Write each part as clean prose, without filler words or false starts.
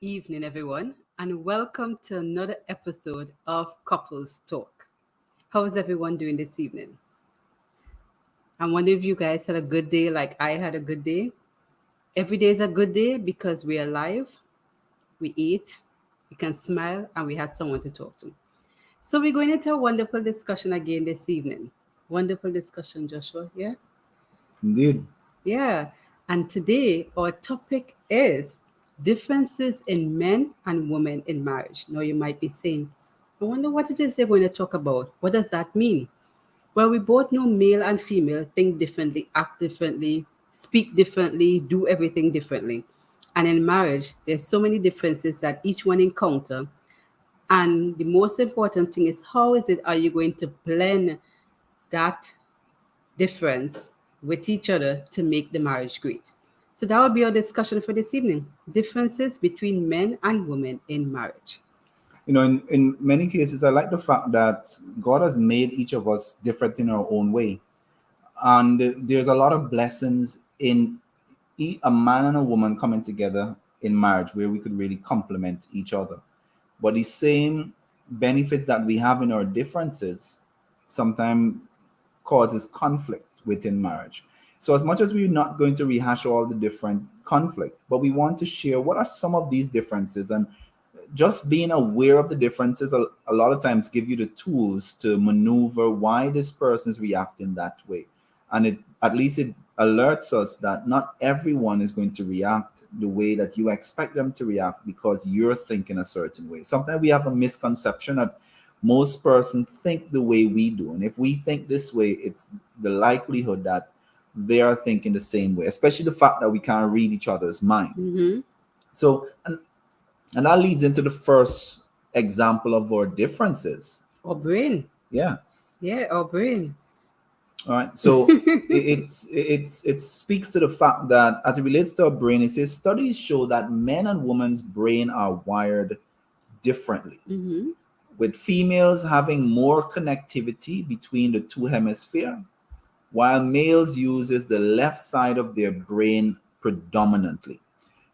evening, everyone, and welcome to another episode of Couples Talk. How is everyone doing this evening? I wonder if you guys had a good day like I had a good day. Every day is a good day because we're alive, we eat, we can smile, and we have someone to talk to. So, we're going into a wonderful discussion again this evening. Wonderful discussion, Joshua. Yeah? Indeed. Yeah. And today our topic is differences in men and women in marriage. Now you might be saying, I wonder what it is they're going to talk about. What does that mean? Well, we both know male and female think differently, act differently, speak differently, do everything differently. And in marriage, there's so many differences that each one encounter. And the most important thing is how is it are you going to blend that difference with each other to make the marriage great. So that will be our discussion for this evening. Differences between men and women in marriage. In many cases, I like the fact that God has made each of us different in our own way. And there's a lot of blessings in a man and a woman coming together in marriage where we could really complement each other. But the same benefits that we have in our differences sometimes causes conflict within marriage. So as much as we're not going to rehash all the different conflict, but we want to share what are some of these differences, and just being aware of the differences a lot of times give you the tools to maneuver why this person is reacting that way. And it at least it alerts us that not everyone is going to react the way that you expect them to react because you're thinking a certain way. Sometimes we have a misconception that most persons think the way we do, and if we think this way, it's the likelihood that they are thinking the same way, especially the fact that we can't read each other's mind. Mm-hmm. So and that leads into the first example of our differences. Or brain. Yeah. Yeah, or brain. All right. So it speaks to the fact that as it relates to our brain, it says studies show that men and women's brain are wired differently, Mm-hmm. with females having more connectivity between the two hemispheres, while males uses the left side of their brain predominantly.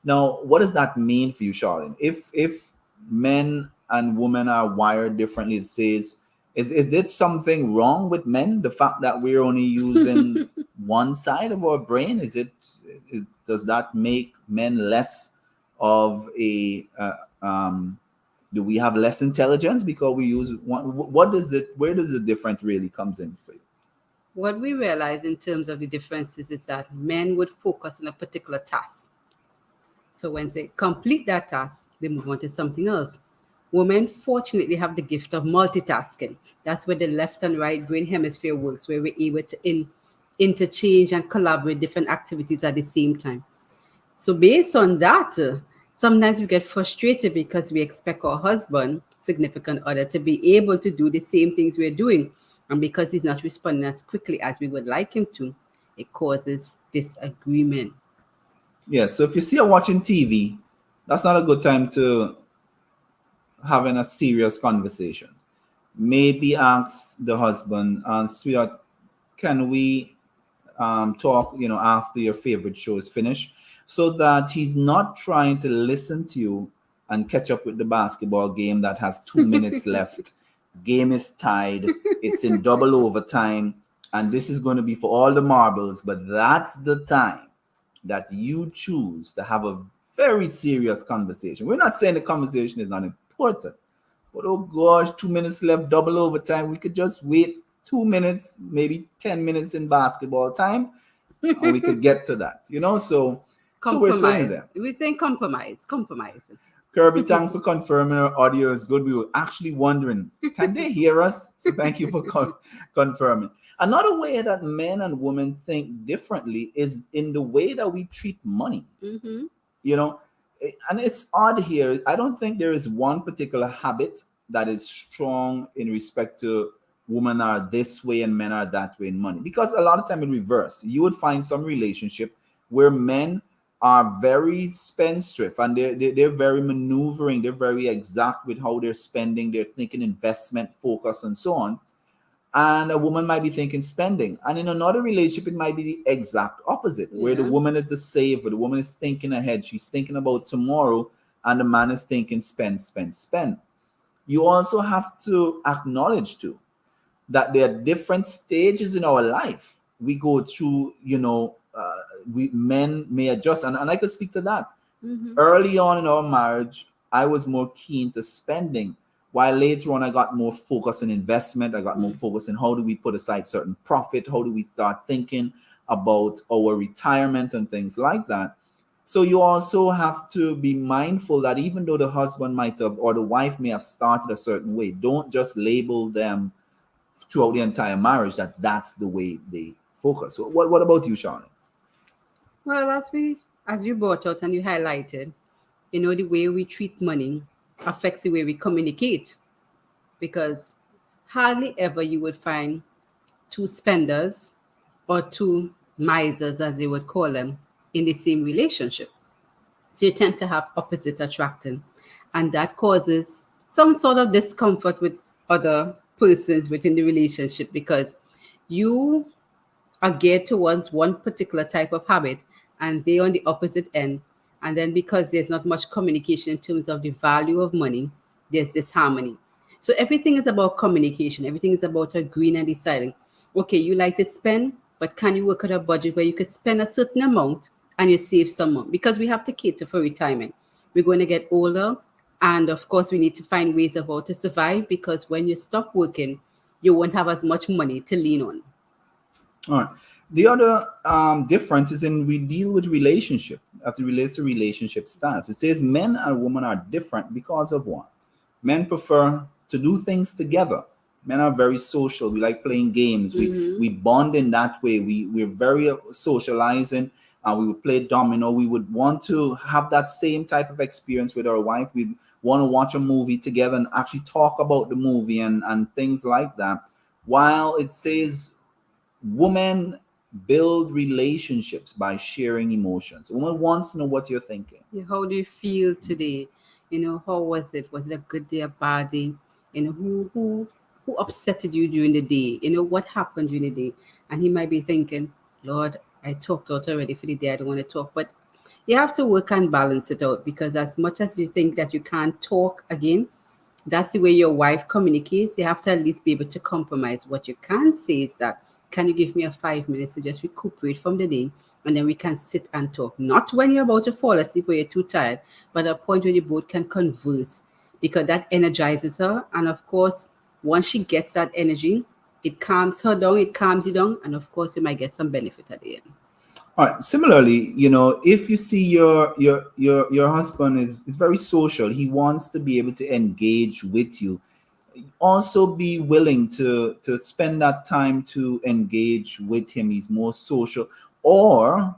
Now, what does that mean for you, Charlene? If men and women are wired differently, it says, is it something wrong with men? The fact that we're only using one side of our brain, does that make men less of a do we have less intelligence because we use one? What does it? Where does the difference really comes in for you? What we realize in terms of the differences is that men would focus on a particular task. So when they complete that task, they move on to something else. Women fortunately have the gift of multitasking. That's where the left and right brain hemisphere works, where we're able to interchange and collaborate different activities at the same time. So based on that, sometimes we get frustrated because we expect our husband, significant other, to be able to do the same things we're doing. And because he's not responding as quickly as we would like him to, it causes disagreement. Yeah. So if you see her watching TV, that's not a good time to having a serious conversation. Maybe ask the husband, sweetheart, can we talk, after your favorite show is finished, so that he's not trying to listen to you and catch up with the basketball game that has 2 minutes left. Game is tied. It's in double overtime, and this is going to be for all the marbles. But that's the time that you choose to have a very serious conversation. We're not saying the conversation is not important, but oh gosh, 2 minutes left, double overtime. We could just wait 2 minutes, maybe 10 minutes in basketball time, and we could get to that. So we're saying Compromise. that. We're saying compromise. Compromise. Kirby, thanks for confirming our audio is good. We were actually wondering, can they hear us? So thank you for confirming. Another way that men and women think differently is in the way that we treat money. Mm-hmm. You know, and it's odd here. I don't think there is one particular habit that is strong in respect to women are this way and men are that way in money, because a lot of time in reverse you would find some relationship where men are very spendthrift and they're very maneuvering, they're very exact with how they're spending, they're thinking investment focus and so on, and a woman might be thinking spending. And in another relationship it might be the exact opposite, where the Yeah. woman is the saver, the woman is thinking ahead, she's thinking about tomorrow, and the man is thinking spend, spend, spend. You also have to acknowledge too that there are different stages in our life we go through. We men may adjust, and I can speak to that. Mm-hmm. Early on in our marriage, I was more keen to spending, while later on I got more focused on investment. I got more focused on how do we put aside certain profit, how do we start thinking about our retirement and things like that. So you also have to be mindful that even though the husband might have or the wife may have started a certain way, don't just label them throughout the entire marriage that that's the way they focus. So what about you, Sean? Well, as you brought out and you highlighted, the way we treat money affects the way we communicate, because hardly ever you would find two spenders or two misers, as they would call them, in the same relationship. So you tend to have opposite attracting, and that causes some sort of discomfort with other persons within the relationship, because you are geared towards one particular type of habit and they on the opposite end. And then because there's not much communication in terms of the value of money, there's disharmony. So everything is about communication. Everything is about agreeing and deciding, okay, you like to spend, but can you work out a budget where you could spend a certain amount and you save some more? Because we have to cater for retirement. We're going to get older. And of course, we need to find ways of how to survive, because when you stop working, you won't have as much money to lean on. All right. The other difference is in we deal with relationship as it relates to relationship styles. It says men and women are different because of one. Men prefer to do things together. Men are very social. We like playing games. We bond in that way. We're very socializing. We would play domino. We would want to have that same type of experience with our wife. We want to watch a movie together and actually talk about the movie and things like that. While it says women build relationships by sharing emotions. Woman wants to know what you're thinking. Yeah, how do you feel today? How was it? Was it a good day, a bad day? Who upsetted you during the day? What happened during the day? And he might be thinking, Lord, I talked out already for the day. I don't want to talk. But you have to work and balance it out, because as much as you think that you can't talk again, that's the way your wife communicates. You have to at least be able to compromise. What you can say is that, can you give me a 5 minutes to just recuperate from the day? And then we can sit and talk. Not when you're about to fall asleep or you're too tired, but a point where you both can converse, because that energizes her. And of course, once she gets that energy, it calms her down, it calms you down. And of course, you might get some benefit at the end. All right. Similarly, if you see your husband is very social, he wants to be able to engage with you. Also, be willing to spend that time to engage with him. He's more social, or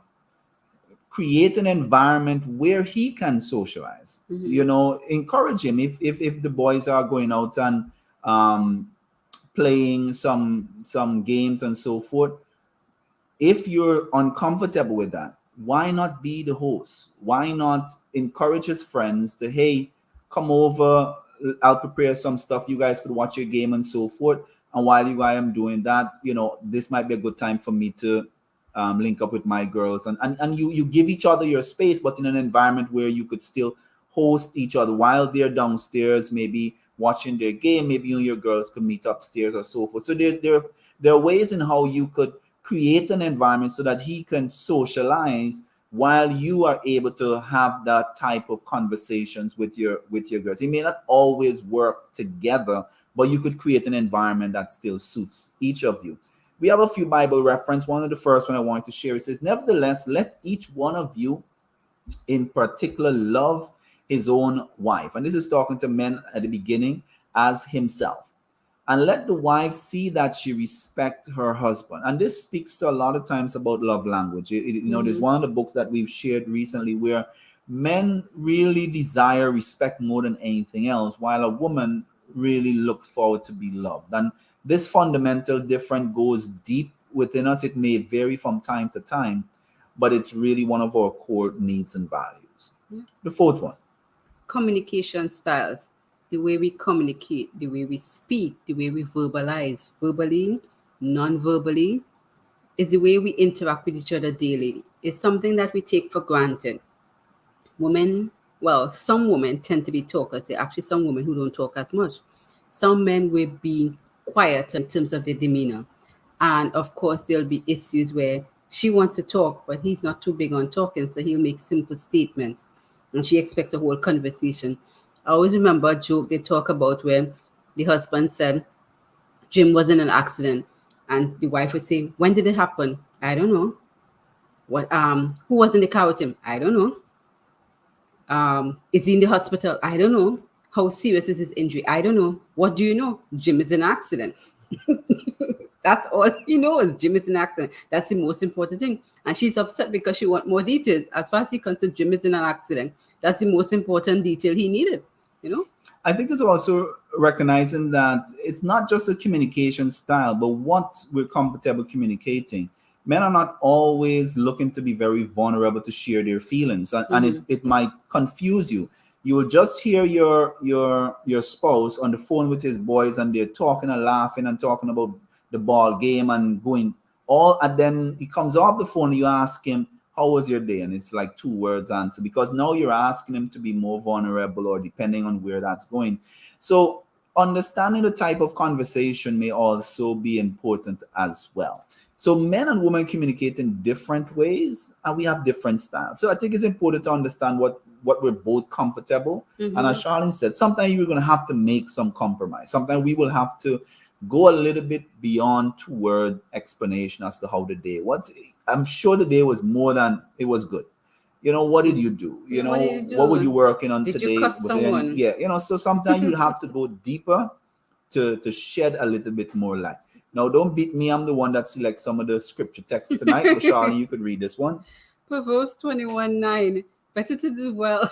create an environment where he can socialize. Encourage him. If the boys are going out and um, playing some games and so forth, if you're uncomfortable with that, why not be the host? Why not encourage his friends to, hey, come over, I'll prepare some stuff, you guys could watch your game and so forth. And while you guys am doing that, this might be a good time for me to link up with my girls. And you give each other your space, but in an environment where you could still host each other while they're downstairs, maybe watching their game. Maybe you and your girls could meet upstairs or so forth. So there are ways in how you could create an environment so that he can socialize while you are able to have that type of conversations with your girls. It may not always work together, but you could create an environment that still suits each of you. We have a few Bible reference. One of the first one I wanted to share, it says, nevertheless, let each one of you in particular love his own wife. And this is talking to men at the beginning, as himself. And let the wife see that she respect her husband. And this speaks to a lot of times about love language. There's one of the books that we've shared recently where men really desire respect more than anything else, while a woman really looks forward to be loved. And this fundamental difference goes deep within us. It may vary from time to time, but it's really one of our core needs and values. Yeah. The fourth one. Communication styles. The way we communicate, the way we speak, the way we verbalize, verbally, non-verbally, is the way we interact with each other daily. It's something that we take for granted. Women well, some women tend to be talkers. There are actually some women who don't talk as much. Some men will be quieter in terms of their demeanor. And of course, there'll be issues where she wants to talk, but he's not too big on talking, so he'll make simple statements. And she expects a whole conversation. I always remember a joke they talk about when the husband said Jim was in an accident, and the wife would say, "When did it happen?" "I don't know." "What? Who was in the car with him?" "I don't know." Is he in the hospital?" "I don't know." "How serious is his injury?" "I don't know." "What do you know?" "Jim is in an accident." That's all he knows. Jim is in an accident. That's the most important thing. And she's upset because she wants more details. As far as he concerned, Jim is in an accident. That's the most important detail he needed, you know? I think it's also recognizing that it's not just a communication style, but what we're comfortable communicating. Men are not always looking to be very vulnerable to share their feelings, and it might confuse you. You will just hear your spouse on the phone with his boys, and they're talking and laughing and talking about the ball game and going all, and then he comes off the phone. You ask him, "How was your day?" And it's like 2 words answer, because now you're asking him to be more vulnerable, or depending on where that's going. So understanding the type of conversation may also be important as well. So men and women communicate in different ways, and we have different styles. So I think it's important to understand what we're both comfortable. And as Charlene said, sometimes you're going to have to make some compromise. Sometimes we will have to go a little bit beyond 2 word explanation as to how the day was. I'm sure the day was more than it was good. What did you do? What did you do? What were you working on Did today? you cuss Was there any, someone? yeah, so sometimes you have to go deeper to shed a little bit more light. Now, don't beat me. I'm the one that selects some of the scripture text tonight. So, Charlene, you could read this one. Proverbs 21:9. Better to do well.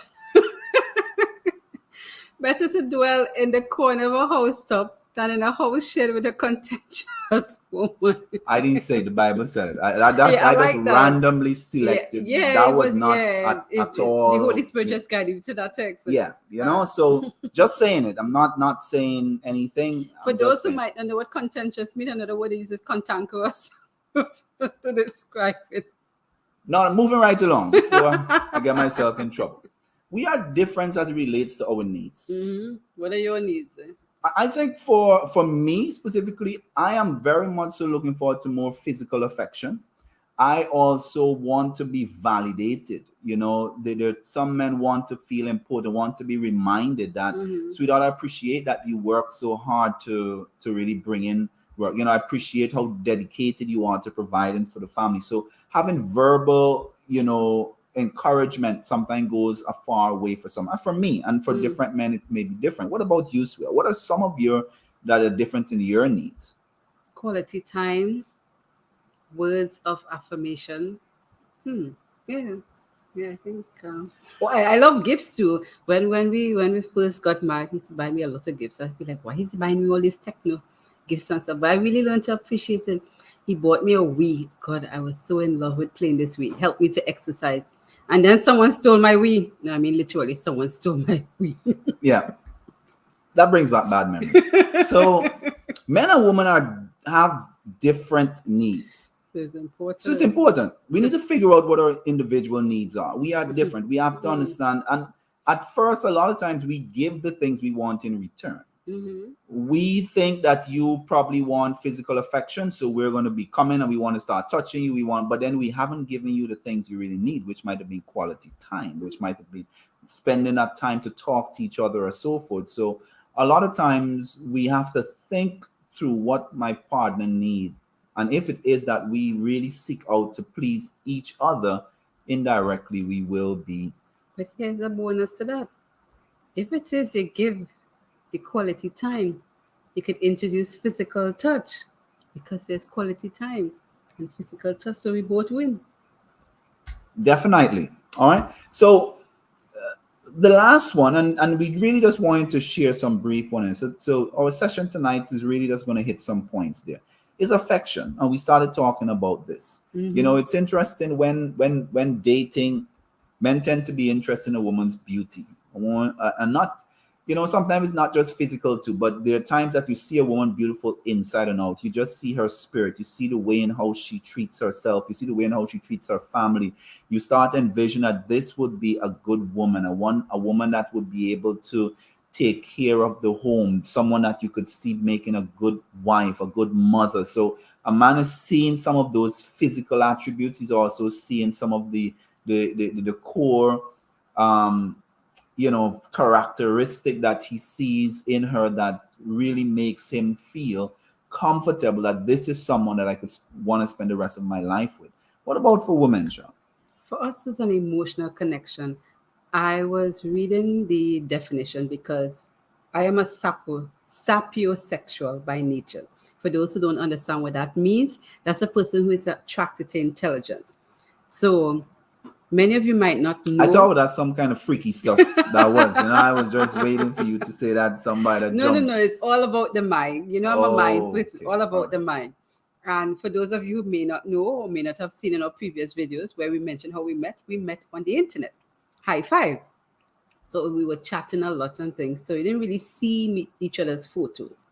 Better to dwell in the corner of a housetop than in a house shared with a contentious woman. I didn't say the Bible said it. Yeah, I I just like that. randomly Yeah, selected. yeah, That it was was, not yeah. at The Holy all. Spirit Yeah, just guided you to that text. yeah. So just saying it. I'm not saying anything. For I'm just those who saying. might not know what contentious means, another word is cantankerous to describe it. Now, moving right along before I get myself in trouble. We are different as it relates to our needs. What are your needs? I think for me specifically, I am very much so looking forward to more physical affection. I also want to be validated. Some men want to feel important, want to be reminded that, sweetheart, I appreciate that you work so hard to really bring in work. I appreciate how dedicated you are to providing for the family. So having verbal, encouragement sometimes goes a far way for some. For me, and for different men, it may be different. What about you, sweetheart? What are some of your that are difference in your needs? Quality time, words of affirmation. Yeah. Yeah, I think. Oh, I love gifts too. When we first got married, he used to buy me a lot of gifts. I'd be like, why is he buying me all these techno gifts and stuff? But I really learned to appreciate it. He bought me a Wii. God, I was so in love with playing this Wii. Helped me to exercise. And then someone stole my Wii. No, I mean literally, someone stole my Wii. Yeah, that brings back bad memories. So men and women have different needs. So it's important. So it's important. We need to figure out what our individual needs are. We are different. We have to understand. And at first, a lot of times we give the things we want in return. We think that you probably want physical affection, so we're going to be coming and we want to start touching you. But then we haven't given you the things you really need, which might have been quality time, which might have been spending that time to talk to each other or so forth. So a lot of times we have to think through what my partner needs. And if it is that we really seek out to please each other, indirectly, we will be. But here's a bonus to that. If it is you give the quality time, you could introduce physical touch because there's quality time and physical touch, so we both win. Definitely. All right. So the last one, and we really just wanted to share some brief ones. So our session tonight is really just going to hit some points there. Is affection, and we started talking about this. It's interesting when dating, men tend to be interested in a woman's beauty, and not, sometimes it's not just physical too, but there are times that you see a woman beautiful inside and out. You just see her spirit. You see the way in how she treats herself. You see the way in how she treats her family. You start to envision that this would be a good woman, a woman that would be able to take care of the home, someone that you could see making a good wife, a good mother. So a man is seeing some of those physical attributes. He's also seeing some of the core characteristic that he sees in her that really makes him feel comfortable that this is someone that I could want to spend the rest of my life with. What about for women, Sean? For us, it's an emotional connection. I was reading the definition because I am a sapiosexual by nature. For those who don't understand what that means, that's a person who is attracted to intelligence. So many of you might not I know. thought that's some kind of freaky stuff that was. I was just waiting for you to say that somebody that No, no, no. jumps. It's all about the mind. I'm a mind Oh, person, okay. all All about right. the mind. And for those of you who may not know or may not have seen in our previous videos where we mentioned how we met on the internet. High five. So we were chatting a lot and things. So we didn't really see each other's photos.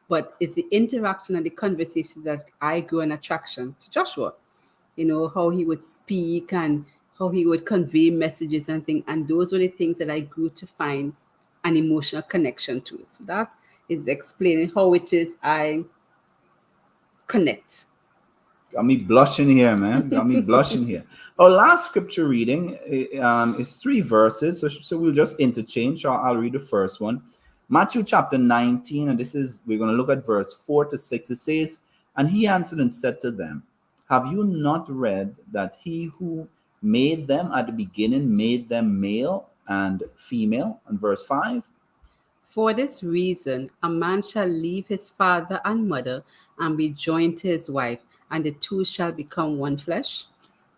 But it's the interaction and the conversation that I grew an attraction to Joshua. How he would speak and how he would convey messages and things. And those were the things that I grew to find an emotional connection to. So that is explaining how it is I connect. Got me blushing here, man. Got me blushing here. Our last scripture reading is 3 verses. So we'll just interchange. I'll read the first one. Matthew chapter 19, and we're going to look at verse 4 to 6. It says, "And he answered and said to them, Have you not read that he who made them at the beginning made them male and female?" And verse 5. For this reason, a man shall leave his father and mother and be joined to his wife, and the two shall become one flesh.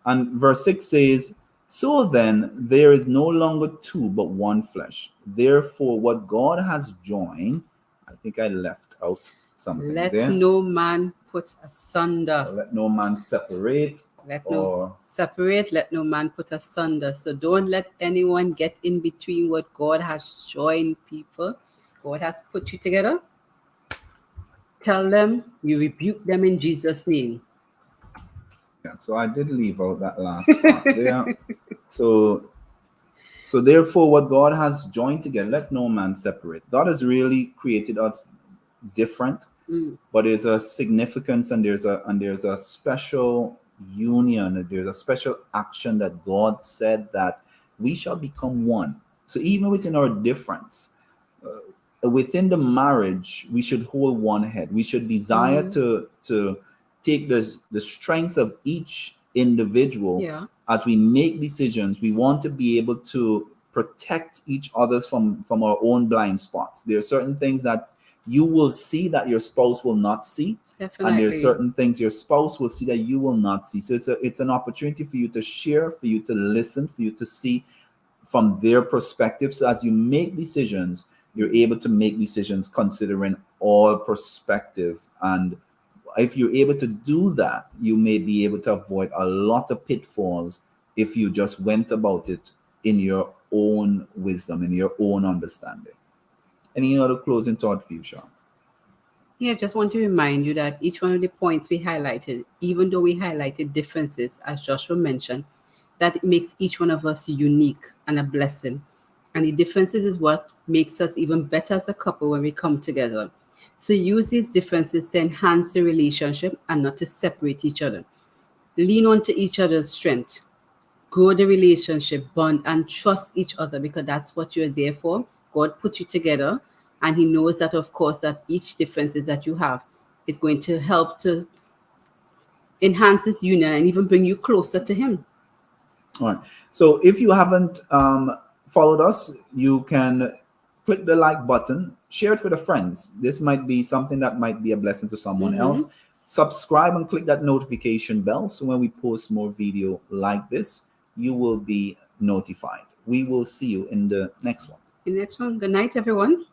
And verse 6 says, "So then there is no longer two, but one flesh. Therefore, what God has joined," I think I left out something Let there. no man put asunder. "Let no man separate," Let no or separate, let no man put asunder. So don't let anyone get in between what God has joined people. God has put you together. Tell them, you rebuke them in Jesus' name. yeah, so I did leave out that last part there. So therefore, what God has joined together, let no man separate. God has really created us different, but there's a significance and there's a special union. There's a special action that God said that we shall become one. So even within our difference, within the marriage, we should hold one head. We should desire to take the strengths of each individual Yeah, as we make decisions. We want to be able to protect each other's from our own blind spots. There are certain things that you will see that your spouse will not see, and there's definitely. certain things your spouse will see that you will not see. So it's an opportunity for you to share, for you to listen, for you to see from their perspective. So as you make decisions, you're able to make decisions considering all perspective. And if you're able to do that, you may be able to avoid a lot of pitfalls if you just went about it in your own wisdom, in your own understanding. Any other closing thought for you, Sean? Yeah, just want to remind you that each one of the points we highlighted, even though we highlighted differences, as Joshua mentioned, that it makes each one of us unique and a blessing. And the differences is what makes us even better as a couple when we come together. So use these differences to enhance the relationship and not to separate each other. Lean onto each other's strength. Grow the relationship, bond, and trust each other because that's what you're there for. God put you together, and He knows that, of course, that each differences that you have is going to help to enhance this union and even bring you closer to Him. All right. So if you haven't followed us, you can click the like button, share it with a friends. This might be something that might be a blessing to someone else. Subscribe and click that notification bell so when we post more video like this, you will be notified. We will see you in the next one. The next one, good night, everyone.